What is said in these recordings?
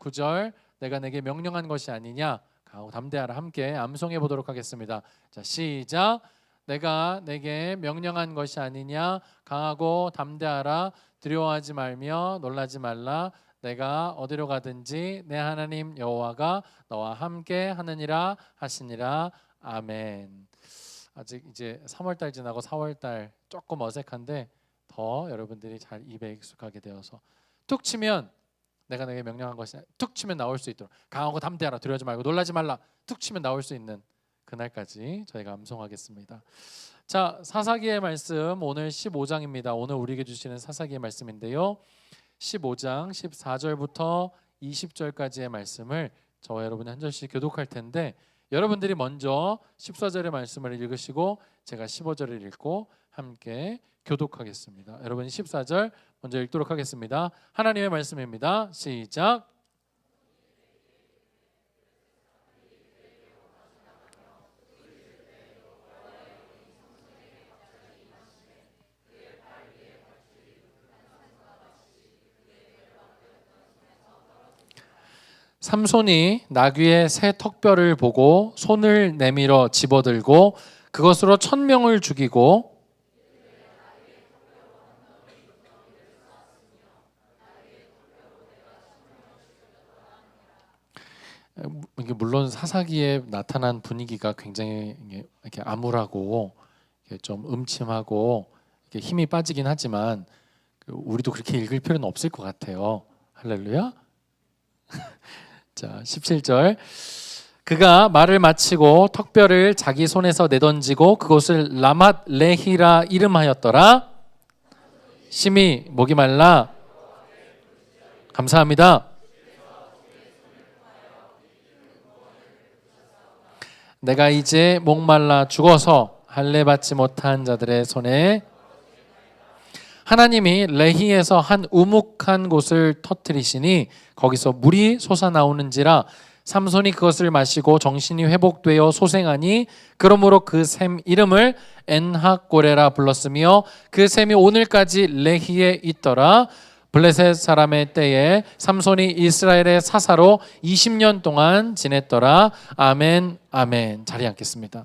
9절 내가 내게 명령한 것이 아니냐 강하고 담대하라 함께 암송해 보도록 하겠습니다. 자, 시작. 내가 내게 명령한 것이 아니냐 강하고 담대하라 두려워하지 말며 놀라지 말라 내가 어디로 가든지 내 하나님 여호와가 너와 함께 하느니라 하시니라. 아멘. 아직 이제 3월달 지나고 4월달 조금 어색한데 더 여러분들이 잘 입에 익숙하게 되어서 툭 치면 내가 내게 명령한 것이 툭 치면 나올 수 있도록 강하고 담대하라 두려워하지 말고 놀라지 말라 툭 치면 나올 수 있는 그날까지 저희가 암송하겠습니다. 자, 사사기의 말씀 오늘 15장입니다. 오늘 우리에게 주시는 사사기의 말씀인데요. 15장 14절부터 20절까지의 말씀을 저와 여러분이 한 절씩 교독할 텐데 여러분들이 먼저 14절의 말씀을 읽으시고 제가 15절을 읽고 함께 교독하겠습니다. 여러분 14절 먼저 읽도록 하겠습니다. 하나님의 말씀입니다. 시작. 삼손이 나귀의 새 턱뼈를 보고 손을 내밀어 집어들고 그것으로 1000명을 죽이고 이게 물론 사사기에 나타난 분위기가 굉장히 이렇게 암울하고 좀 음침하고 이렇게 힘이 빠지긴 하지만 우리도 그렇게 읽을 필요는 없을 것 같아요. 할렐루야. 자, 17절. 그가 말을 마치고 턱뼈를 자기 손에서 내던지고 그곳을 라맛 레히라 이름하였더라. 심히 목이 말라. 감사합니다. 내가 이제 목말라 죽어서 할례 받지 못한 자들의 손에 하나님이 레히에서 한 우묵한 곳을 터뜨리시니 거기서 물이 솟아나오는지라 삼손이 그것을 마시고 정신이 회복되어 소생하니 그러므로 그 샘 이름을 엔하꼬레라 불렀으며 그 샘이 오늘까지 레히에 있더라. 블레셋 사람의 때에 삼손이 이스라엘의 사사로 20년 동안 지냈더라. 아멘. 아멘. 자리에 앉겠습니다.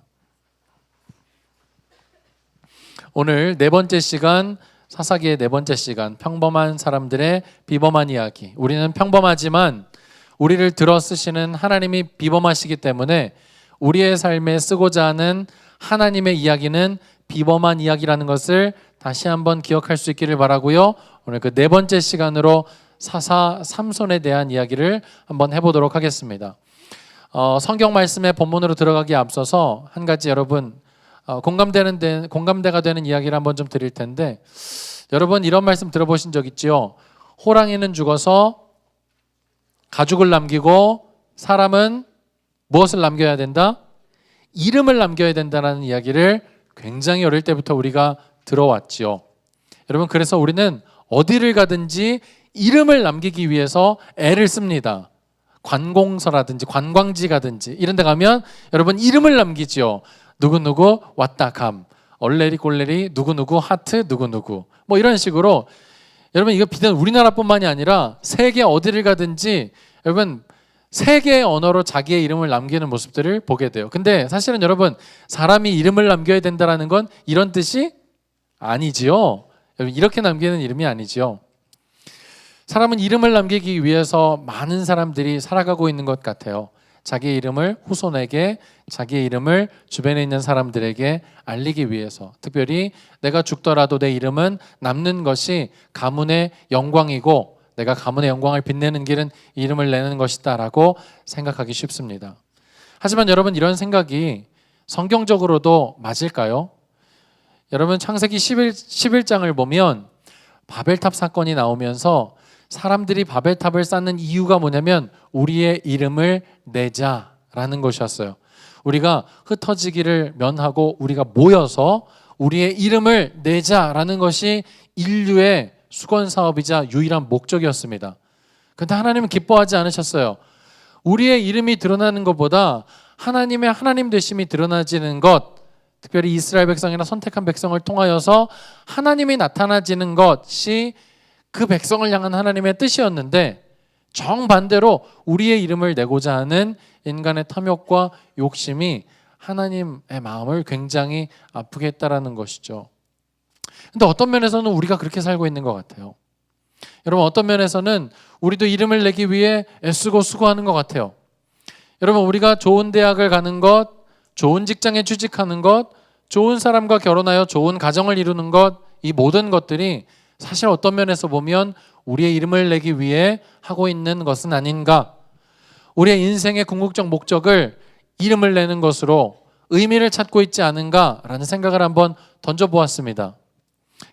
오늘 네 번째 시간 사사기의 네 번째 시간 평범한 사람들의 비범한 이야기. 우리는 평범하지만 우리를 들어 쓰시는 하나님이 비범하시기 때문에 우리의 삶에 쓰고자 하는 하나님의 이야기는 비범한 이야기라는 것을 다시 한번 기억할 수 있기를 바라고요. 오늘 그 네 번째 시간으로 사사 삼손에 대한 이야기를 한번 해보도록 하겠습니다. 성경 말씀의 본문으로 들어가기에 앞서서 한 가지 여러분 공감대가 되는 이야기를 한번 좀 드릴 텐데 여러분 이런 말씀 들어보신 적 있죠? 호랑이는 죽어서 가죽을 남기고 사람은 무엇을 남겨야 된다? 이름을 남겨야 된다는 이야기를 굉장히 어릴 때부터 우리가 들어왔지요. 여러분 그래서 우리는 어디를 가든지 이름을 남기기 위해서 애를 씁니다. 관공서라든지 관광지 가든지 이런 데 가면 여러분 이름을 남기지요. 누구누구 왔다 감 얼레리 꼴레리 누구누구 하트 누구누구 뭐 이런 식으로 여러분 이거 비단 우리나라뿐만이 아니라 세계 어디를 가든지 여러분 세계의 언어로 자기의 이름을 남기는 모습들을 보게 돼요. 근데 사실은 여러분 사람이 이름을 남겨야 된다는 건 이런 뜻이 아니지요. 여러분 이렇게 남기는 이름이 아니지요. 사람은 이름을 남기기 위해서 많은 사람들이 살아가고 있는 것 같아요. 자기의 이름을 후손에게 자기의 이름을 주변에 있는 사람들에게 알리기 위해서 특별히 내가 죽더라도 내 이름은 남는 것이 가문의 영광이고 내가 가문의 영광을 빛내는 길은 이름을 내는 것이다 라고 생각하기 쉽습니다. 하지만 여러분 이런 생각이 성경적으로도 맞을까요? 여러분 창세기 11장을 보면 바벨탑 사건이 나오면서 사람들이 바벨탑을 쌓는 이유가 뭐냐면 우리의 이름을 내자라는 것이었어요. 우리가 흩어지기를 면하고 우리가 모여서 우리의 이름을 내자라는 것이 인류의 수건 사업이자 유일한 목적이었습니다. 그런데 하나님은 기뻐하지 않으셨어요. 우리의 이름이 드러나는 것보다 하나님의 하나님 되심이 드러나지는 것, 특별히 이스라엘 백성이나 선택한 백성을 통하여서 하나님이 나타나지는 것이 그 백성을 향한 하나님의 뜻이었는데 정반대로 우리의 이름을 내고자 하는 인간의 탐욕과 욕심이 하나님의 마음을 굉장히 아프게 했다라는 것이죠. 근데 어떤 면에서는 우리가 그렇게 살고 있는 것 같아요. 여러분, 어떤 면에서는 우리도 이름을 내기 위해 애쓰고 수고하는 것 같아요. 여러분, 우리가 좋은 대학을 가는 것, 좋은 직장에 취직하는 것, 좋은 사람과 결혼하여 좋은 가정을 이루는 것, 이 모든 것들이 사실 어떤 면에서 보면 우리의 이름을 내기 위해 하고 있는 것은 아닌가? 우리의 인생의 궁극적 목적을 이름을 내는 것으로 의미를 찾고 있지 않은가라는 생각을 한번 던져보았습니다.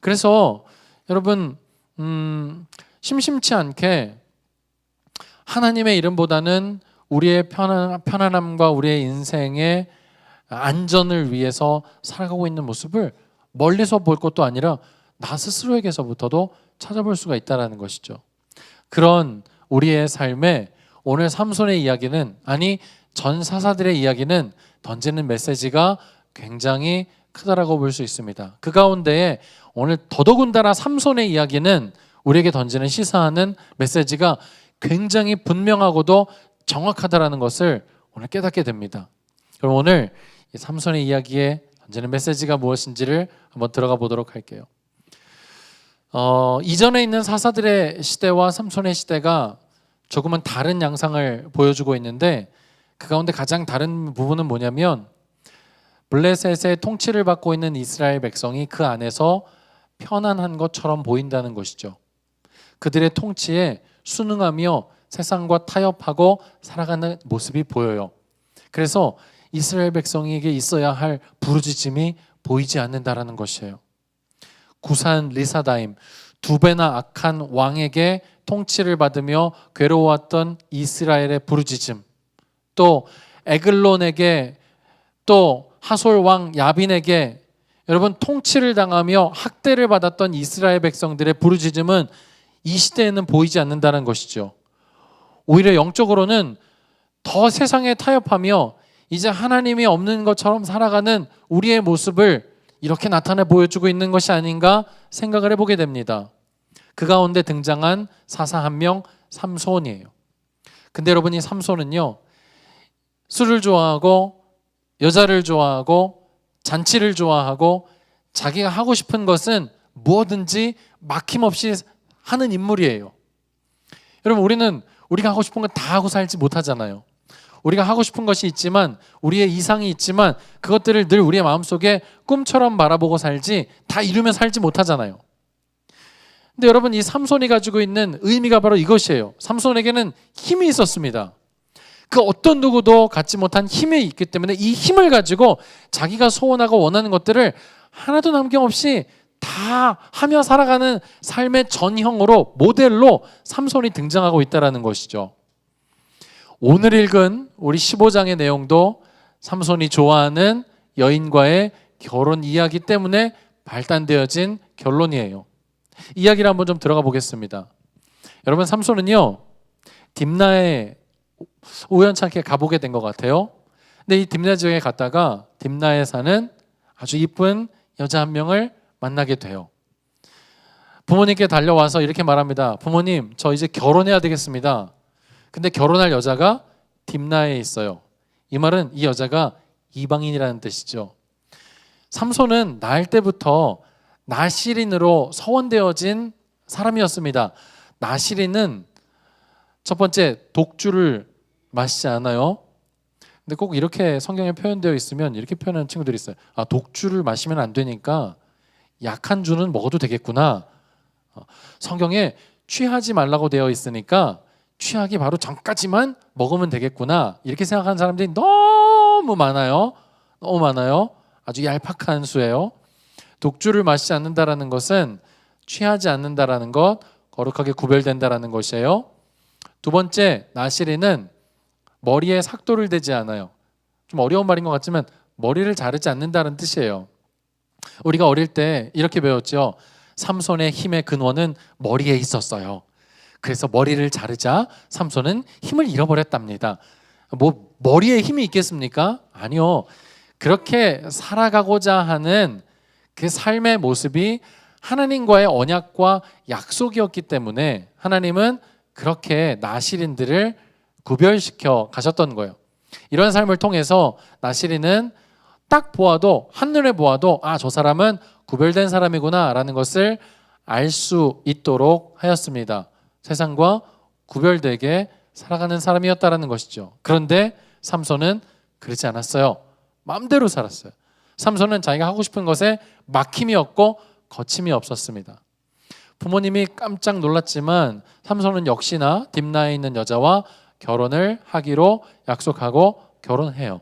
그래서 여러분, 심심치 않게 하나님의 이름보다는 우리의 편안함과 우리의 인생의 안전을 위해서 살아가고 있는 모습을 멀리서 볼 것도 아니라 나 스스로에게서부터도 찾아볼 수가 있다는 것이죠. 그런 우리의 삶에 오늘 삼손의 이야기는, 아니 전 사사들의 이야기는 던지는 메시지가 굉장히 크다라고 볼 수 있습니다. 그 가운데에 오늘 더더군다나 삼손의 이야기는 우리에게 던지는 시사하는 메시지가 굉장히 분명하고도 정확하다라는 것을 오늘 깨닫게 됩니다. 그럼 오늘 이 삼손의 이야기에 던지는 메시지가 무엇인지를 한번 들어가 보도록 할게요. 이전에 있는 사사들의 시대와 삼손의 시대가 조금은 다른 양상을 보여주고 있는데, 그 가운데 가장 다른 부분은 뭐냐면 블레셋의 통치를 받고 있는 이스라엘 백성이 그 안에서 편안한 것처럼 보인다는 것이죠. 그들의 통치에 순응하며 세상과 타협하고 살아가는 모습이 보여요. 그래서 이스라엘 백성에게 있어야 할 부르짖음이 보이지 않는다라는 것이에요. 구산 리사다임, 두 배나 악한 왕에게 통치를 받으며 괴로워왔던 이스라엘의 부르짖음, 또 에글론에게, 또 하솔 왕 야빈에게 여러분 통치를 당하며 학대를 받았던 이스라엘 백성들의 부르짖음은 이 시대에는 보이지 않는다는 것이죠. 오히려 영적으로는 더 세상에 타협하며 이제 하나님이 없는 것처럼 살아가는 우리의 모습을 이렇게 나타내 보여주고 있는 것이 아닌가 생각을 해보게 됩니다. 그 가운데 등장한 사사 한 명, 삼손이에요. 근데 여러분, 이 삼손은요, 술을 좋아하고 여자를 좋아하고 잔치를 좋아하고 자기가 하고 싶은 것은 무엇든지 막힘없이 하는 인물이에요. 여러분, 우리가 하고 싶은 건 다 하고 살지 못하잖아요. 우리가 하고 싶은 것이 있지만, 우리의 이상이 있지만 그것들을 늘 우리의 마음속에 꿈처럼 바라보고 살지, 다 이루며 살지 못하잖아요. 근데 여러분, 이 삼손이 가지고 있는 의미가 바로 이것이에요. 삼손에게는 힘이 있었습니다. 그 어떤 누구도 갖지 못한 힘이 있기 때문에 이 힘을 가지고 자기가 소원하고 원하는 것들을 하나도 남김없이 다 하며 살아가는 삶의 전형으로, 모델로 삼손이 등장하고 있다는 것이죠. 오늘 읽은 우리 15장의 내용도 삼손이 좋아하는 여인과의 결혼 이야기 때문에 발단되어진 결론이에요. 이야기를 한번 좀 들어가 보겠습니다. 여러분, 삼손은요, 딥나에 우연찮게 가보게 된 것 같아요. 근데 이 딥나 지역에 갔다가 딥나에 사는 아주 이쁜 여자 한 명을 만나게 돼요. 부모님께 달려와서 이렇게 말합니다. 부모님, 저 이제 결혼해야 되겠습니다. 근데 결혼할 여자가 딥나에 있어요. 이 말은 이 여자가 이방인이라는 뜻이죠. 삼손은 낳을 때부터 나시린으로 서원되어진 사람이었습니다. 나시린은 첫 번째, 독주를 마시지 않아요. 근데 꼭 이렇게 성경에 표현되어 있으면 이렇게 표현하는 친구들이 있어요. 아, 독주를 마시면 안 되니까 약한 주는 먹어도 되겠구나. 성경에 취하지 말라고 되어 있으니까 취하기 바로 전까지만 먹으면 되겠구나, 이렇게 생각하는 사람들이 너무 많아요. 너무 많아요. 아주 얄팍한 수예요. 독주를 마시지 않는다라는 것은 취하지 않는다라는 것, 거룩하게 구별된다라는 것이에요. 두 번째, 나시린은 머리에 삭도를 대지 않아요. 좀 어려운 말인 것 같지만 머리를 자르지 않는다는 뜻이에요. 우리가 어릴 때 이렇게 배웠죠. 삼손의 힘의 근원은 머리에 있었어요. 그래서 머리를 자르자 삼손은 힘을 잃어버렸답니다. 뭐 머리에 힘이 있겠습니까? 아니요. 그렇게 살아가고자 하는 그 삶의 모습이 하나님과의 언약과 약속이었기 때문에 하나님은 그렇게 나실인들을 구별시켜 가셨던 거예요. 이런 삶을 통해서 나실인은 딱 보아도, 한눈에 보아도 저 사람은 구별된 사람이구나 라는 것을 알 수 있도록 하였습니다. 세상과 구별되게 살아가는 사람이었다라는 것이죠. 그런데 삼손은 그렇지 않았어요. 마음대로 살았어요. 삼손은 자기가 하고 싶은 것에 막힘이 없고 거침이 없었습니다. 부모님이 깜짝 놀랐지만 삼손은 역시나 딥나에 있는 여자와 결혼을 하기로 약속하고 결혼해요.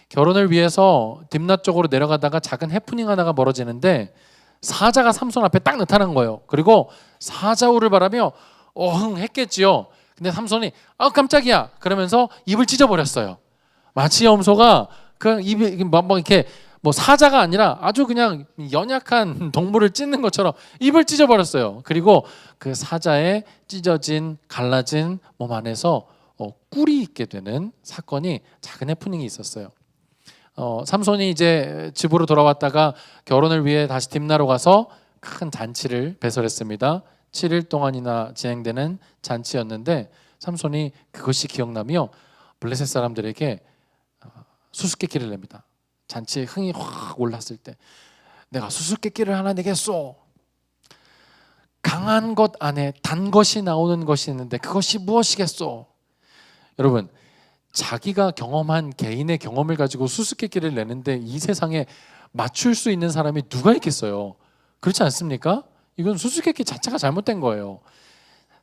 결혼을 위해서 딥나 쪽으로 내려가다가 작은 해프닝 하나가 벌어지는데 사자가 삼손 앞에 딱 나타난 거예요. 그리고 사자우를 바라며 어흥했겠지요. 근데 삼손이 깜짝이야 그러면서 입을 찢어버렸어요. 마치 염소가 그 입이 막 이렇게 뭐 사자가 아니라 아주 그냥 연약한 동물을 찢는 것처럼 입을 찢어버렸어요. 그리고 그 사자의 찢어진 갈라진 몸 안에서 꿀이 있게 되는 사건이 작은 해프닝이 있었어요. 삼손이 이제 집으로 돌아왔다가 결혼을 위해 다시 딥나로 가서 큰 잔치를 배설했습니다. 7일 동안이나 진행되는 잔치였는데 삼손이 그것이 기억나며 블레셋 사람들에게 수수께끼를 냅니다. 잔치에 흥이 확 올랐을 때 내가 수수께끼를 하나 내겠소. 강한 것 안에 단 것이 나오는 것이 있는데 그것이 무엇이겠소? 여러분, 자기가 경험한 개인의 경험을 가지고 수수께끼를 내는데 이 세상에 맞출 수 있는 사람이 누가 있겠어요? 그렇지 않습니까? 이건 수수께끼 자체가 잘못된 거예요.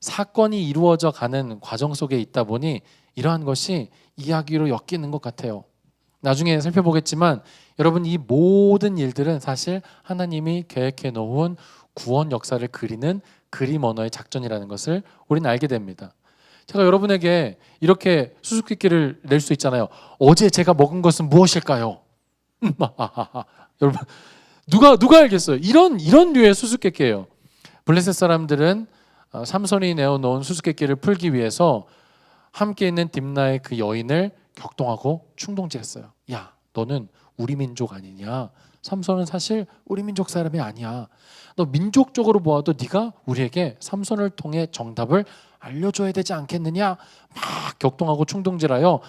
사건이 이루어져 가는 과정 속에 있다 보니 이러한 것이 이야기로 엮이는 것 같아요. 나중에 살펴보겠지만 여러분, 이 모든 일들은 사실 하나님이 계획해 놓은 구원 역사를 그리는 그림 언어의 작전이라는 것을 우리는 알게 됩니다. 제가 여러분에게 이렇게 수수께끼를 낼 수 있잖아요. 어제 제가 먹은 것은 무엇일까요? 여러분, 누가 알겠어요? 이런 류의 수수께끼예요. 블레셋 사람들은 삼손이 내어놓은 수수께끼를 풀기 위해서 함께 있는 딥나의 그 여인을 격동하고 충동질했어요. 야, 너는 우리 민족 아니냐? 삼손은 사실 우리 민족 사람이 아니야. 너 민족적으로 보아도 네가 우리에게 삼손을 통해 정답을 알려줘야 되지 않겠느냐? 막 격동하고 충동질하여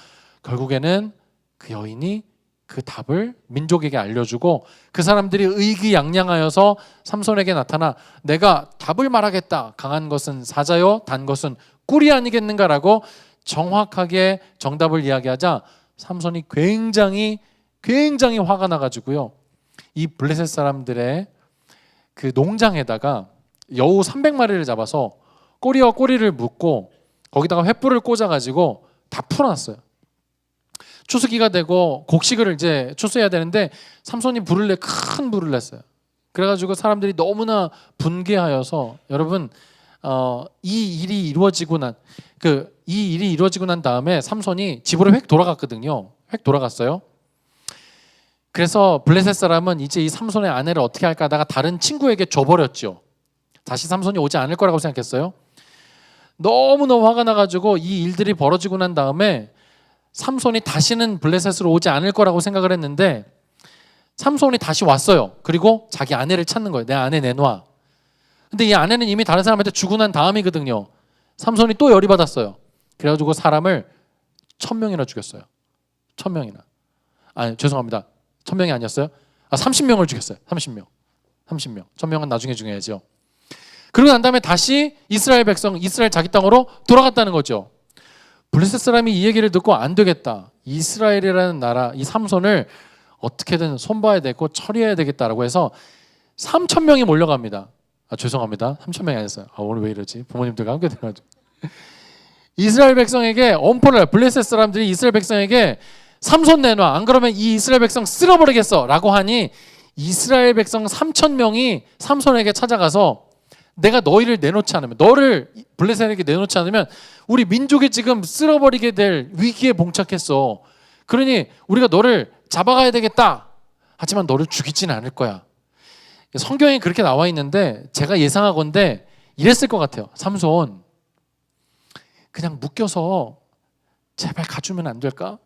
결국에는 그 여인이 그 답을 민족에게 알려주고 그 사람들이 의기양양하여서 삼손에게 나타나 내가 답을 말하겠다. 강한 것은 사자요, 단 것은 꿀이 아니겠는가라고 정확하게 정답을 이야기하자 삼손이 굉장히 화가 나가지고요. 이 블레셋 사람들의 그 농장에다가 여우 300마리를 잡아서 꼬리와 꼬리를 묶고 거기다가 횃불을 꽂아가지고 다 풀어놨어요. 추수기가 되고 곡식을 이제 추수해야 되는데 삼손이 큰 불을 냈어요. 그래가지고 사람들이 너무나 분개하여서 여러분 이 일이 이루어지고 난 다음에 삼손이 집으로 획 돌아갔거든요. 획 돌아갔어요. 그래서 블레셋 사람은 이제 이 삼손의 아내를 어떻게 할까 하다가 다른 친구에게 줘버렸죠. 다시 삼손이 오지 않을 거라고 생각했어요. 너무너무 화가 나가지고 이 일들이 벌어지고 난 다음에 삼손이 다시는 블레셋으로 오지 않을 거라고 생각을 했는데 삼손이 다시 왔어요. 그리고 자기 아내를 찾는 거예요. 내 아내 내놔. 근데 이 아내는 이미 다른 사람한테 주고 난 다음이거든요. 삼손이 또 열이 받았어요. 그래가지고 사람을 1000명이나 죽였어요. 1000명이나. 아니, 죄송합니다. 1000명이 아니었어요? 30명을 죽였어요. 30명. 1000명은 나중에 죽여야죠. 그러고 난 다음에 다시 이스라엘 자기 땅으로 돌아갔다는 거죠. 블레셋 사람이 이 얘기를 듣고 안 되겠다. 이스라엘이라는 나라, 이 삼손을 어떻게든 손봐야 되고 처리해야 되겠다라고 해서 3000명이 몰려갑니다. 죄송합니다. 3000명이 아니었어요. 오늘 왜 이러지? 부모님들과 함께 들어가지고. 이스라엘 백성에게 블레셋 사람들이 이스라엘 백성에게 삼손 내놔. 안 그러면 이 이스라엘 백성 쓸어버리겠어. 라고 하니 이스라엘 백성 3000명이 삼손에게 찾아가서 내가 너희를 내놓지 않으면, 너를 블레셋에게 내놓지 않으면 우리 민족이 지금 쓸어버리게 될 위기에 봉착했어. 그러니 우리가 너를 잡아가야 되겠다. 하지만 너를 죽이지는 않을 거야. 성경에 그렇게 나와 있는데 제가 예상하건대 이랬을 것 같아요. 삼손, 그냥 묶여서 제발 가주면 안 될까?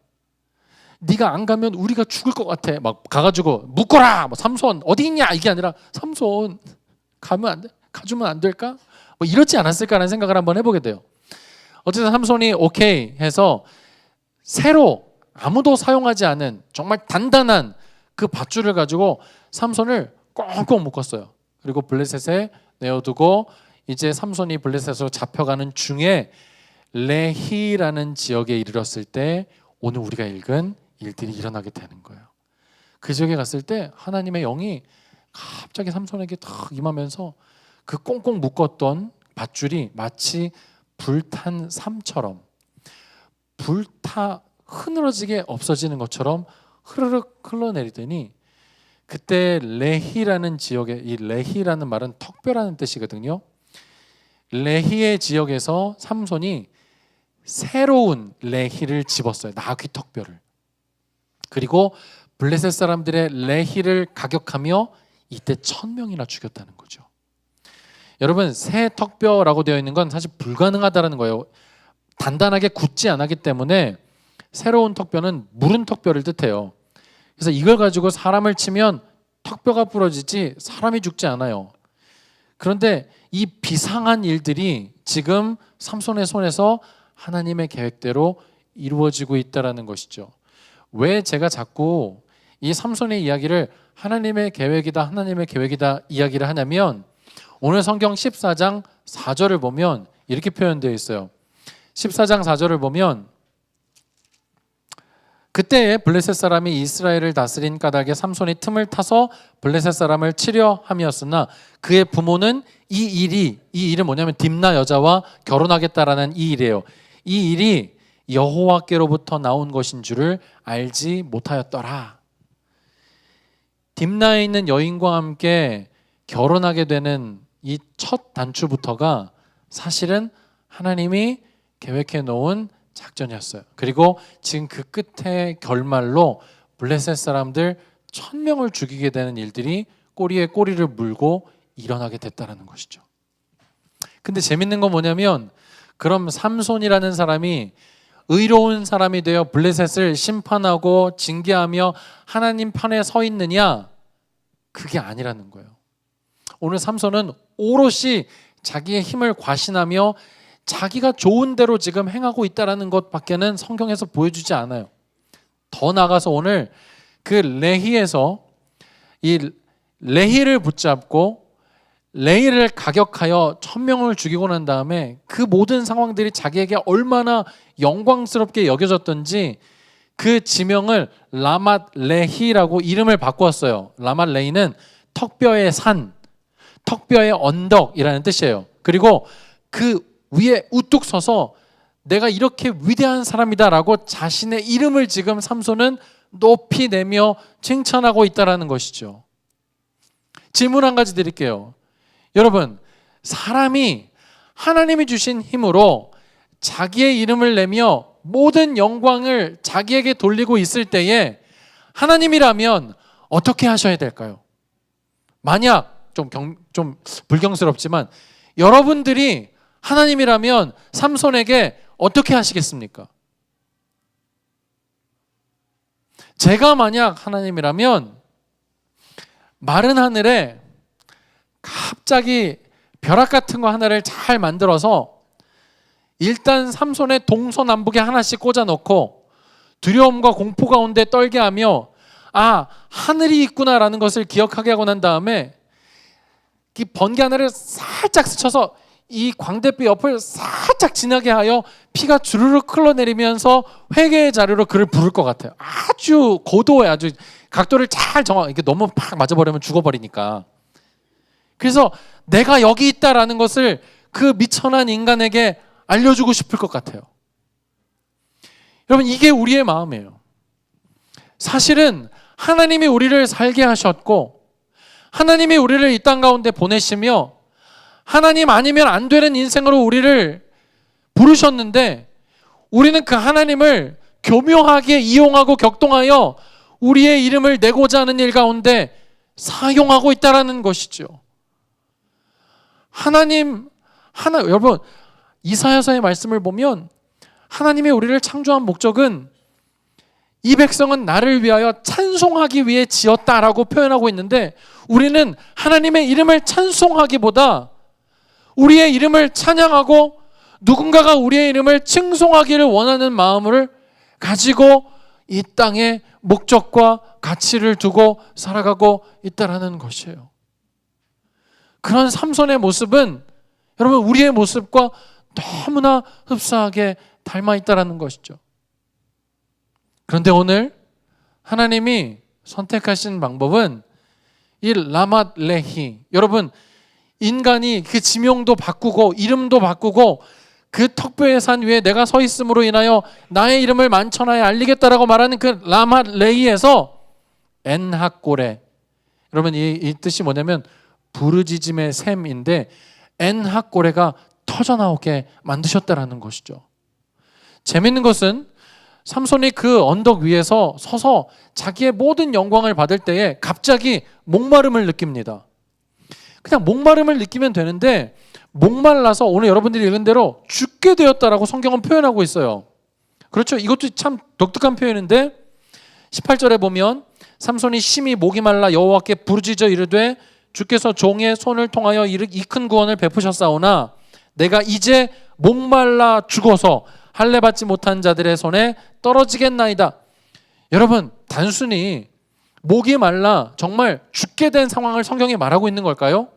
네가 안 가면 우리가 죽을 것 같아. 막 가가지고 묶어라. 삼손 어디 있냐? 이게 아니라 삼손 가면 안 돼? 가주면 안 될까? 뭐 이렇지 않았을까라는 생각을 한번 해보게 돼요. 어쨌든 삼손이 오케이 해서 새로 아무도 사용하지 않은 정말 단단한 그 밧줄을 가지고 삼손을 꽁꽁 묶었어요. 그리고 블레셋에 내어두고 이제 삼손이 블레셋으로 잡혀가는 중에 레히라는 지역에 이르렀을 때 오늘 우리가 읽은 일들이 일어나게 되는 거예요. 그 지역에 갔을 때 하나님의 영이 갑자기 삼손에게 탁 임하면서 그 꽁꽁 묶었던 밧줄이 마치 불탄 삼처럼 불타 흐느러지게 없어지는 것처럼 흐르륵 흘러내리더니 그때 레히라는 지역에, 이 레히라는 말은 턱뼈라는 뜻이거든요. 레히의 지역에서 삼손이 새로운 레히를 집었어요. 나귀 턱뼈를. 그리고 블레셋 사람들의 레히를 가격하며 이때 1000명이나 죽였다는 거죠. 여러분, 새 턱뼈라고 되어 있는 건 사실 불가능하다는 거예요. 단단하게 굳지 않았기 때문에 새로운 턱뼈는 무른 턱뼈를 뜻해요. 그래서 이걸 가지고 사람을 치면 턱뼈가 부러지지 사람이 죽지 않아요. 그런데 이 비상한 일들이 지금 삼손의 손에서 하나님의 계획대로 이루어지고 있다는 것이죠. 왜 제가 자꾸 이 삼손의 이야기를 하나님의 계획이다, 하나님의 계획이다 이야기를 하냐면 오늘 성경 14장 4절을 보면 이렇게 표현되어 있어요. 14장 4절을 보면 그때에 블레셋 사람이 이스라엘을 다스린 까닭에 삼손이 틈을 타서 블레셋 사람을 치려 함이었으나 그의 부모는 이 일은 뭐냐면 딥나 여자와 결혼하겠다라는 이 일이에요. 이 일이 여호와께로부터 나온 것인 줄을 알지 못하였더라. 딥나에 있는 여인과 함께 결혼하게 되는 이 첫 단추부터가 사실은 하나님이 계획해 놓은 작전이었어요. 그리고 지금 그 끝에 결말로 블레셋 사람들 1000명을 죽이게 되는 일들이 꼬리에 꼬리를 물고 일어나게 됐다는 것이죠. 근데 재밌는 건 뭐냐면 그럼 삼손이라는 사람이 의로운 사람이 되어 블레셋을 심판하고 징계하며 하나님 편에 서 있느냐? 그게 아니라는 거예요. 오늘 삼손은 오롯이 자기의 힘을 과신하며 자기가 좋은 대로 지금 행하고 있다는 것밖에는 성경에서 보여주지 않아요. 더 나아가서 오늘 그 레히에서 이 레히를 붙잡고 레히를 가격하여 1000명을 죽이고 난 다음에 그 모든 상황들이 자기에게 얼마나 영광스럽게 여겨졌던지 그 지명을 라맛 레히라고 이름을 바꾸었어요. 라맛 레히는 턱뼈의 산, 턱뼈의 언덕이라는 뜻이에요. 그리고 그 위에 우뚝 서서 내가 이렇게 위대한 사람이다라고 자신의 이름을 지금 삼손은 높이 내며 칭찬하고 있다는 것이죠. 질문 한 가지 드릴게요. 여러분, 사람이 하나님이 주신 힘으로 자기의 이름을 내며 모든 영광을 자기에게 돌리고 있을 때에 하나님이라면 어떻게 하셔야 될까요? 만약 좀 불경스럽지만 여러분들이 하나님이라면 삼손에게 어떻게 하시겠습니까? 제가 만약 하나님이라면 마른 하늘에 갑자기 벼락 같은 거 하나를 잘 만들어서 일단 삼손의 동서남북에 하나씩 꽂아놓고 두려움과 공포 가운데 떨게 하며 아, 하늘이 있구나라는 것을 기억하게 하고 난 다음에 이 번개 하나를 살짝 스쳐서 이 광대뼈 옆을 살짝 지나게 하여 피가 주르륵 흘러내리면서 회개의 자료로 그를 부를 것 같아요. 아주 고도에 아주 각도를 잘 정하. 이게 너무 팍 맞아버리면 죽어버리니까. 그래서 내가 여기 있다라는 것을 그 미천한 인간에게 알려주고 싶을 것 같아요. 여러분, 이게 우리의 마음이에요. 사실은 하나님이 우리를 살게 하셨고 하나님이 우리를 이 땅 가운데 보내시며 하나님 아니면 안 되는 인생으로 우리를 부르셨는데 우리는 그 하나님을 교묘하게 이용하고 격동하여 우리의 이름을 내고자 하는 일 가운데 사용하고 있다는 것이죠. 여러분, 이사야서의 말씀을 보면 하나님이 우리를 창조한 목적은 이 백성은 나를 위하여 찬송하기 위해 지었다라고 표현하고 있는데 우리는 하나님의 이름을 찬송하기보다 우리의 이름을 찬양하고 누군가가 우리의 이름을 칭송하기를 원하는 마음을 가지고 이 땅에 목적과 가치를 두고 살아가고 있다라는 것이에요. 그런 삼손의 모습은 여러분 우리의 모습과 너무나 흡사하게 닮아 있다라는 것이죠. 그런데 오늘 하나님이 선택하신 방법은 이 라맛 레히, 여러분 인간이 그 지명도 바꾸고 이름도 바꾸고 그 턱뼈의 산 위에 내가 서 있음으로 인하여 나의 이름을 만천하에 알리겠다라고 말하는 그 라맛 레히에서 엔하골에, 여러분 이 뜻이 뭐냐면 부르짖음의 샘인데 엔하골에가 터져나오게 만드셨다라는 것이죠. 재밌는 것은 삼손이 그 언덕 위에서 서서 자기의 모든 영광을 받을 때에 갑자기 목마름을 느낍니다. 그냥 목마름을 느끼면 되는데 목말라서 오늘 여러분들이 읽은 대로 죽게 되었다라고 성경은 표현하고 있어요. 그렇죠? 이것도 참 독특한 표현인데 18절에 보면 삼손이 심히 목이 말라 여호와께 부르짖어 이르되 주께서 종의 손을 통하여 이 큰 구원을 베푸셨사오나 내가 이제 목말라 죽어서 할례 받지 못한 자들의 손에 떨어지겠나이다. 여러분 단순히 목이 말라 정말 죽게 된 상황을 성경이 말하고 있는 걸까요?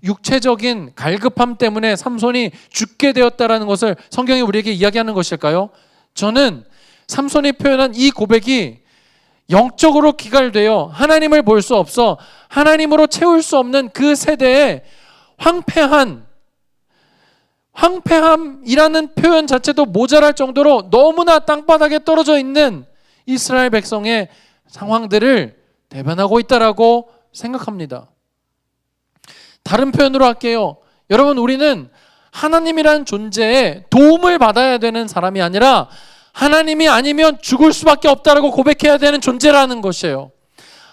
육체적인 갈급함 때문에 삼손이 죽게 되었다라는 것을 성경이 우리에게 이야기하는 것일까요? 저는 삼손이 표현한 이 고백이 영적으로 기갈되어 하나님을 볼 수 없어 하나님으로 채울 수 없는 그 세대의 황폐함이라는 표현 자체도 모자랄 정도로 너무나 땅바닥에 떨어져 있는 이스라엘 백성의 상황들을 대변하고 있다라고 생각합니다. 다른 표현으로 할게요. 여러분 우리는 하나님이란 존재에 도움을 받아야 되는 사람이 아니라 하나님이 아니면 죽을 수밖에 없다라고 고백해야 되는 존재라는 것이에요.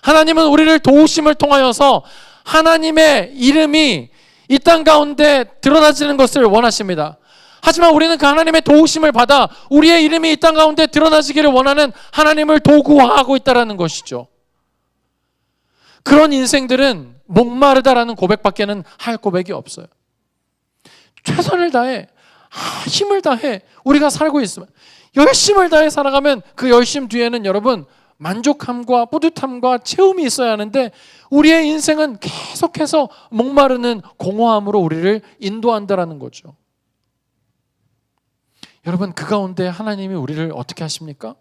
하나님은 우리를 도우심을 통하여서 하나님의 이름이 이 땅 가운데 드러나지는 것을 원하십니다. 하지만 우리는 그 하나님의 도우심을 받아 우리의 이름이 이 땅 가운데 드러나지기를 원하는 하나님을 도구화하고 있다는 것이죠. 그런 인생들은 목마르다라는 고백밖에는 할 고백이 없어요. 최선을 다해, 힘을 다해 우리가 살고 있으면, 열심을 다해 살아가면 그 열심 뒤에는 여러분 만족함과 뿌듯함과 채움이 있어야 하는데 우리의 인생은 계속해서 목마르는 공허함으로 우리를 인도한다라는 거죠. 여러분 그 가운데 하나님이 우리를 어떻게 하십니까?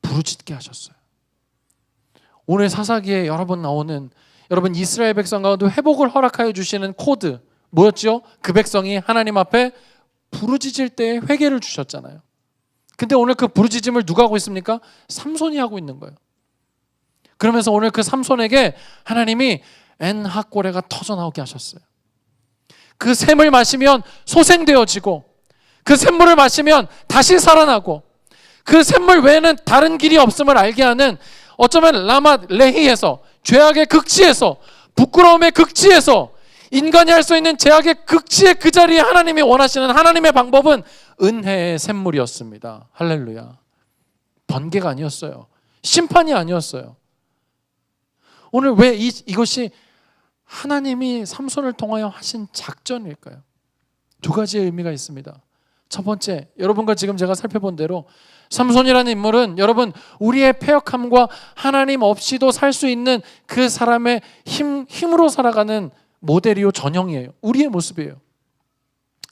부르짖게 하셨어요. 오늘 사사기에 여러 번 나오는 여러분 이스라엘 백성 가운데 회복을 허락하여 주시는 코드 뭐였죠? 그 백성이 하나님 앞에 부르짖을 때 회개를 주셨잖아요. 근데 오늘 그 부르짖음을 누가 하고 있습니까? 삼손이 하고 있는 거예요. 그러면서 오늘 그 삼손에게 하나님이 엔하골에가 터져나오게 하셨어요. 그 샘을 마시면 소생되어지고 그 샘물을 마시면 다시 살아나고 그 샘물 외에는 다른 길이 없음을 알게 하는, 어쩌면 라맛 레히에서 죄악의 극치에서 부끄러움의 극치에서 인간이 할 수 있는 죄악의 극치의 그 자리에 하나님이 원하시는 하나님의 방법은 은혜의 샘물이었습니다. 할렐루야. 번개가 아니었어요. 심판이 아니었어요. 오늘 왜 이것이 하나님이 삼손을 통하여 하신 작전일까요? 두 가지의 의미가 있습니다. 첫 번째, 여러분과 지금 제가 살펴본 대로 삼손이라는 인물은 여러분 우리의 패역함과 하나님 없이도 살 수 있는 그 사람의 힘으로 살아가는 모델이요 전형이에요. 우리의 모습이에요.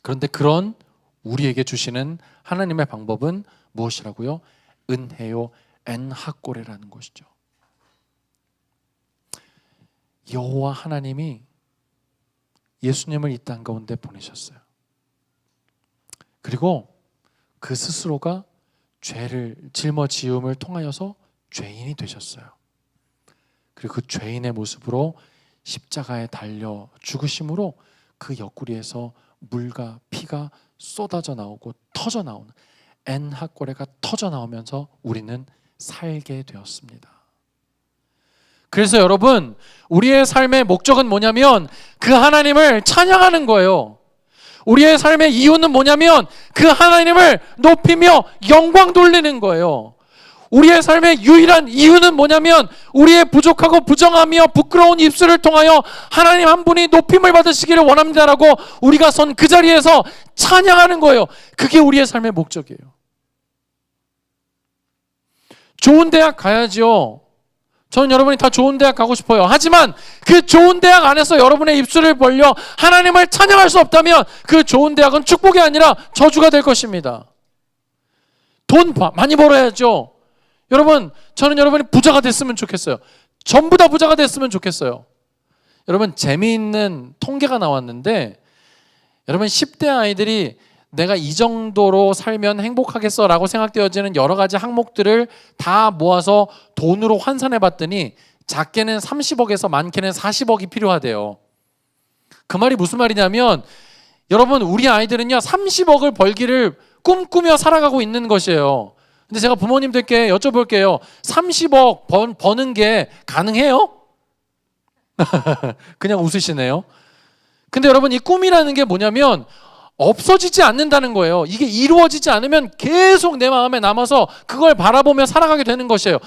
그런데 그런 우리에게 주시는 하나님의 방법은 무엇이라고요? 은혜요 엔하골에라는 것이죠. 여호와 하나님이 예수님을 이 땅 가운데 보내셨어요. 그리고 그 스스로가 죄를 짊어지음을 통하여서 죄인이 되셨어요. 그리고 그 죄인의 모습으로 십자가에 달려 죽으심으로 그 옆구리에서 물과 피가 쏟아져 나오고 터져 나오는 엔하골에가 터져 나오면서 우리는 살게 되었습니다. 그래서 여러분 우리의 삶의 목적은 뭐냐면 그 하나님을 찬양하는 거예요. 우리의 삶의 이유는 뭐냐면 그 하나님을 높이며 영광 돌리는 거예요. 우리의 삶의 유일한 이유는 뭐냐면 우리의 부족하고 부정하며 부끄러운 입술을 통하여 하나님 한 분이 높임을 받으시기를 원합니다라고 우리가 선 그 자리에서 찬양하는 거예요. 그게 우리의 삶의 목적이에요. 좋은 대학 가야지요. 저는 여러분이 다 좋은 대학 가고 싶어요. 하지만 그 좋은 대학 안에서 여러분의 입술을 벌려 하나님을 찬양할 수 없다면 그 좋은 대학은 축복이 아니라 저주가 될 것입니다. 돈 많이 벌어야죠. 여러분, 저는 여러분이 부자가 됐으면 좋겠어요. 전부 다 부자가 됐으면 좋겠어요. 여러분, 재미있는 통계가 나왔는데 여러분 10대 아이들이 내가 이 정도로 살면 행복하겠어 라고 생각되어지는 여러 가지 항목들을 다 모아서 돈으로 환산해 봤더니 작게는 30억에서 많게는 40억이 필요하대요. 그 말이 무슨 말이냐면 여러분 우리 아이들은요 30억을 벌기를 꿈꾸며 살아가고 있는 것이에요. 근데 제가 부모님들께 여쭤볼게요. 30억 버는 게 가능해요? 그냥 웃으시네요. 근데 여러분 이 꿈이라는 게 뭐냐면 없어지지 않는다는 거예요. 이게 이루어지지 않으면 계속 내 마음에 남아서 그걸 바라보며 살아가게 되는 것이에요.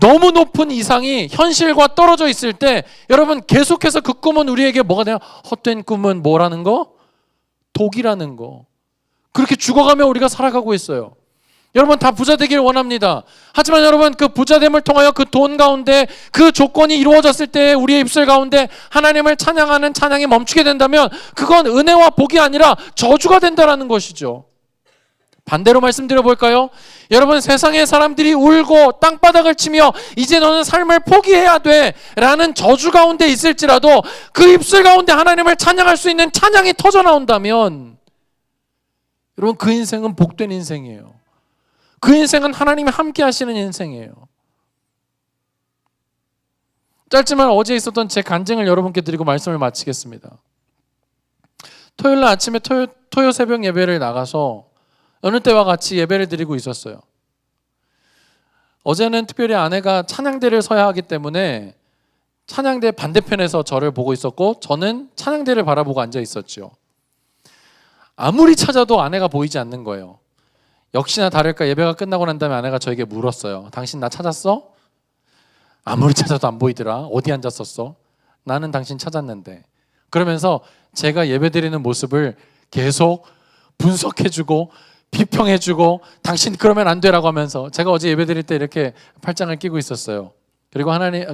너무 높은 이상이 현실과 떨어져 있을 때 여러분 계속해서 그 꿈은 우리에게 뭐가 돼요? 헛된 꿈은 뭐라는 거? 독이라는 거. 그렇게 죽어가며 우리가 살아가고 있어요. 여러분 다 부자 되기를 원합니다. 하지만 여러분 그 부자됨을 통하여 그 돈 가운데 그 조건이 이루어졌을 때 우리의 입술 가운데 하나님을 찬양하는 찬양이 멈추게 된다면 그건 은혜와 복이 아니라 저주가 된다는 것이죠. 반대로 말씀드려 볼까요? 여러분 세상의 사람들이 울고 땅바닥을 치며 이제 너는 삶을 포기해야 돼 라는 저주 가운데 있을지라도 그 입술 가운데 하나님을 찬양할 수 있는 찬양이 터져 나온다면 여러분 그 인생은 복된 인생이에요. 그 인생은 하나님이 함께 하시는 인생이에요. 짧지만 어제 있었던 제 간증을 여러분께 드리고 말씀을 마치겠습니다. 토요일 날 아침에 토요 새벽 예배를 나가서 어느 때와 같이 예배를 드리고 있었어요. 어제는 특별히 아내가 찬양대를 서야 하기 때문에 찬양대 반대편에서 저를 보고 있었고 저는 찬양대를 바라보고 앉아 있었죠. 아무리 찾아도 아내가 보이지 않는 거예요. 역시나 다를까 예배가 끝나고 난 다음에 아내가 저에게 물었어요. 당신 나 찾았어? 아무리 찾아도 안 보이더라. 어디 앉았었어? 나는 당신 찾았는데. 그러면서 제가 예배드리는 모습을 계속 분석해주고 비평해주고 당신 그러면 안 되라고 하면서 제가 어제 예배드릴 때 이렇게 팔짱을 끼고 있었어요. 그리고 하나님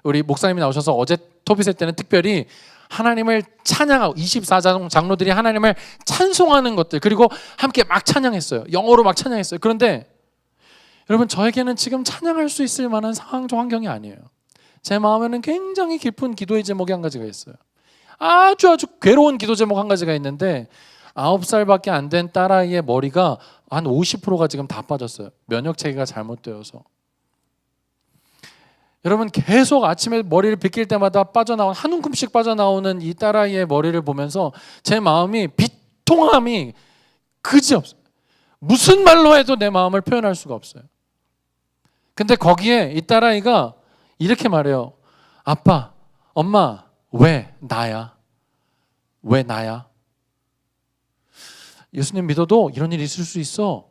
우리 목사님이 나오셔서 어제 토비셋 때는 특별히 하나님을 찬양하고 24장 장로들이 하나님을 찬송하는 것들 그리고 함께 막 찬양했어요. 영어로 막 찬양했어요. 그런데 여러분 저에게는 지금 찬양할 수 있을 만한 상황 환경이 아니에요. 제 마음에는 굉장히 깊은 기도의 제목이 한 가지가 있어요. 아주 괴로운 기도 제목 한 가지가 있는데 9살밖에 안 된 딸아이의 머리가 한 50%가 지금 다 빠졌어요. 면역 체계가 잘못되어서. 여러분 계속 아침에 머리를 빗길 때마다 한 움큼씩 빠져나오는 이 딸아이의 머리를 보면서 제 마음이 비통함이 그지없어요. 무슨 말로 해도 내 마음을 표현할 수가 없어요. 근데 거기에 이 딸아이가 이렇게 말해요. 아빠, 엄마, 왜 나야? 왜 나야? 예수님 믿어도 이런 일이 있을 수 있어.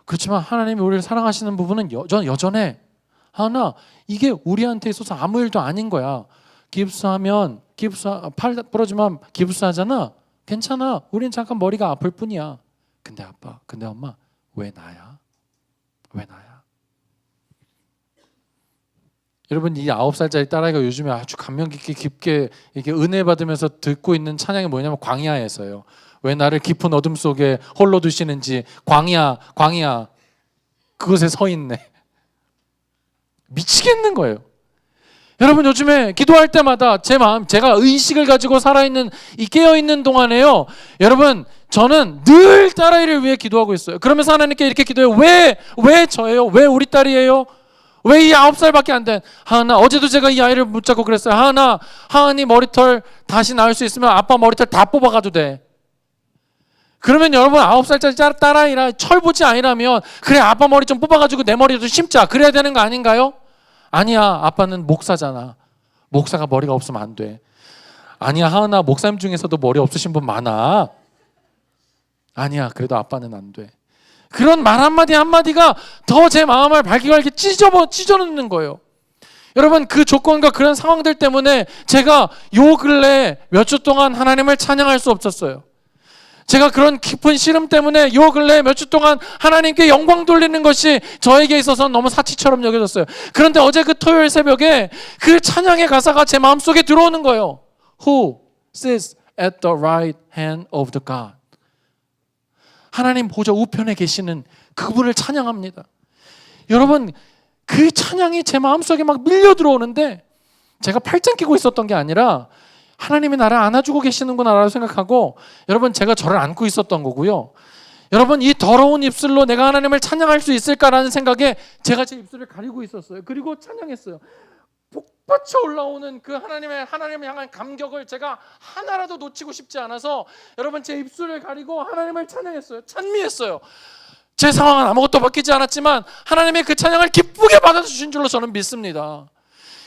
그렇지만 하나님이 우리를 사랑하시는 부분은 여전해. 하나 이게 우리한테 있어서 아무 일도 아닌 거야. 팔 부러지면 깁스하잖아. 괜찮아. 우린 잠깐 머리가 아플 뿐이야. 근데 아빠, 근데 엄마 왜 나야? 왜 나야? 여러분 이 9살짜리 딸아이가 요즘에 아주 감명 깊게 이렇게 은혜 받으면서 듣고 있는 찬양이 뭐냐면 광야에서요. 왜 나를 깊은 어둠 속에 홀로 두시는지 광야 그곳에 서 있네. 미치겠는 거예요. 여러분 요즘에 기도할 때마다 제가 의식을 가지고 살아있는 이 깨어있는 동안에요. 여러분 저는 늘 딸아이를 위해 기도하고 있어요. 그러면서 하나님께 이렇게 기도해요. 왜 저예요? 왜 우리 딸이에요? 왜 이 9살밖에 안 된 하은아, 어제도 제가 이 아이를 붙잡고 그랬어요. 하은이 머리털 다시 나을 수 있으면 아빠 머리털 다 뽑아가도 돼. 그러면 여러분 9살짜리 딸아이라 철부지 아니라면 그래 아빠 머리 좀 뽑아가지고 내 머리도 심자 그래야 되는 거 아닌가요? 아니야, 아빠는 목사잖아. 목사가 머리가 없으면 안 돼. 아니야, 하은아, 목사님 중에서도 머리 없으신 분 많아. 아니야, 그래도 아빠는 안 돼. 그런 말 한마디 한마디가 더 제 마음을 발기갈기 찢어놓는 거예요. 여러분, 그 조건과 그런 상황들 때문에 제가 요 근래 몇 주 동안 하나님을 찬양할 수 없었어요. 제가 그런 깊은 시름 때문에 요 근래 몇 주 동안 하나님께 영광 돌리는 것이 저에게 있어서는 너무 사치처럼 여겨졌어요. 그런데 어제 그 토요일 새벽에 그 찬양의 가사가 제 마음속에 들어오는 거예요. Who sits at the right hand of the God? 하나님 보좌 우편에 계시는 그분을 찬양합니다. 여러분, 그 찬양이 제 마음속에 막 밀려 들어오는데 제가 팔짱 끼고 있었던 게 아니라 하나님이 나를 안아주고 계시는구나라고 생각하고, 여러분, 제가 저를 안고 있었던 거고요. 여러분, 이 더러운 입술로 내가 하나님을 찬양할 수 있을까라는 생각에 제가 제 입술을 가리고 있었어요. 그리고 찬양했어요. 복받쳐 올라오는 그 하나님을 향한 감격을 제가 하나라도 놓치고 싶지 않아서 여러분, 제 입술을 가리고 하나님을 찬양했어요. 찬미했어요. 제 상황은 아무것도 바뀌지 않았지만 하나님의 그 찬양을 기쁘게 받아주신 줄로 저는 믿습니다.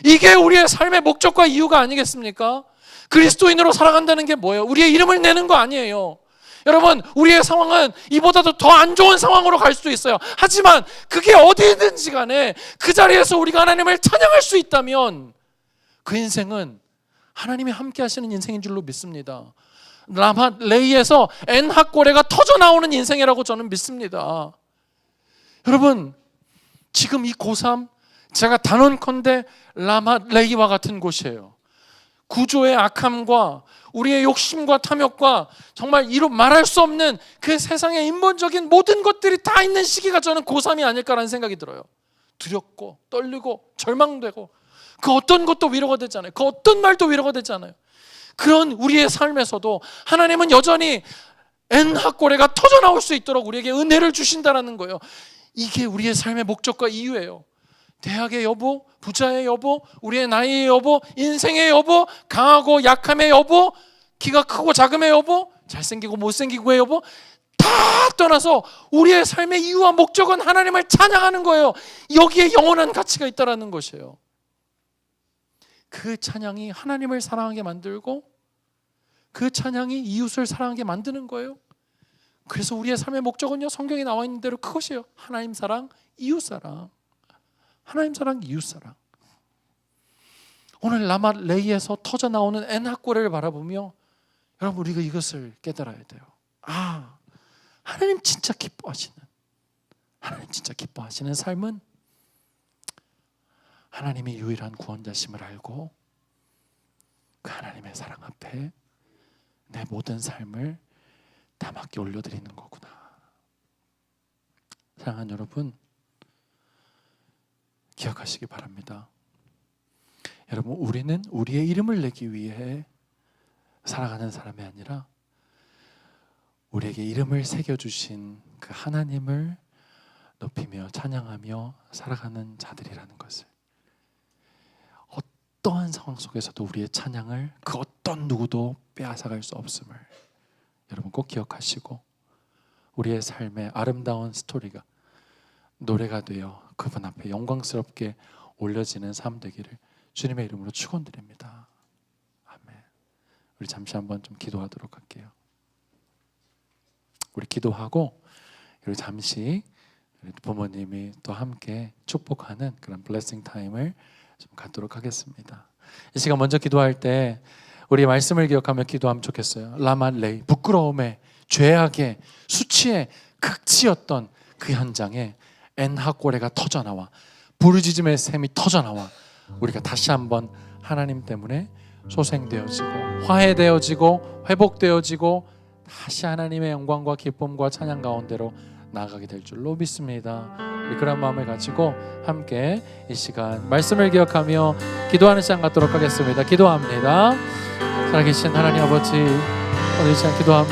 이게 우리의 삶의 목적과 이유가 아니겠습니까? 그리스도인으로 살아간다는 게 뭐예요? 우리의 이름을 내는 거 아니에요. 여러분, 우리의 상황은 이보다도 더 안 좋은 상황으로 갈 수도 있어요. 하지만 그게 어디든지 간에 그 자리에서 우리가 하나님을 찬양할 수 있다면 그 인생은 하나님이 함께 하시는 인생인 줄로 믿습니다. 라마 레이에서 엔하꼬레가 터져 나오는 인생이라고 저는 믿습니다. 여러분, 지금 이 고3, 제가 단언컨대 라마 레이와 같은 곳이에요. 구조의 악함과 우리의 욕심과 탐욕과 정말 이루 말할 수 없는 그 세상의 인본적인 모든 것들이 다 있는 시기가 저는 고3이 아닐까라는 생각이 들어요. 두렵고 떨리고 절망되고 그 어떤 것도 위로가 되지 않아요. 그 어떤 말도 위로가 되지 않아요. 그런 우리의 삶에서도 하나님은 여전히 엔하꼬레가 터져 나올 수 있도록 우리에게 은혜를 주신다는 거예요. 이게 우리의 삶의 목적과 이유예요. 대학의 여부, 부자의 여부, 우리의 나이의 여부, 인생의 여부, 강하고 약함의 여부, 키가 크고 작음의 여부, 잘생기고 못생기고의 여부, 다 떠나서 우리의 삶의 이유와 목적은 하나님을 찬양하는 거예요. 여기에 영원한 가치가 있다는 것이에요. 그 찬양이 하나님을 사랑하게 만들고 그 찬양이 이웃을 사랑하게 만드는 거예요. 그래서 우리의 삶의 목적은요, 성경에 나와 있는 대로 그것이에요. 하나님 사랑, 이웃 사랑. 하나님 사랑, 이웃 사랑. 오늘 라마 레이에서 터져 나오는 엔하꼬레를 바라보며 여러분, 우리가 이것을 깨달아야 돼요. 아, 하나님 진짜 기뻐하시는 삶은 하나님이 유일한 구원자심을 알고 그 하나님의 사랑 앞에 내 모든 삶을 다 맡겨 올려드리는 거구나. 사랑하는 여러분, 기억하시기 바랍니다. 여러분, 우리는 우리의 이름을 내기 위해 살아가는 사람이 아니라 우리에게 이름을 새겨주신 그 하나님을 높이며 찬양하며 살아가는 자들이라는 것을, 어떠한 상황 속에서도 우리의 찬양을 그 어떤 누구도 빼앗아갈 수 없음을 여러분 꼭 기억하시고, 우리의 삶의 아름다운 스토리가 노래가 되어 그분 앞에 영광스럽게 올려지는 삶 되기를 주님의 이름으로 축원드립니다. 아멘. 우리 잠시 한번 좀 기도하도록 할게요. 우리 기도하고 우리 잠시 부모님이 또 함께 축복하는 그런 블레싱 타임을 좀 갖도록 하겠습니다. 이 시간 먼저 기도할 때 우리 말씀을 기억하며 기도하면 좋겠어요. 라마 레이, 부끄러움에, 죄악에, 수치에 극치였던 그 현장에 엔하꼬레가 터져나와, 부르짖음의 샘이 터져나와 우리가 다시 한번 하나님 때문에 소생되어지고 화해되어지고 회복되어지고 다시 하나님의 영광과 기쁨과 찬양 가운데로 나아가게 될 줄로 믿습니다. 우리 그런 마음을 가지고 함께 이 시간 말씀을 기억하며 기도하는 시간 갖도록 하겠습니다. 기도합니다. 살아계신 하나님 아버지, 오늘 이 시간 기도합니다.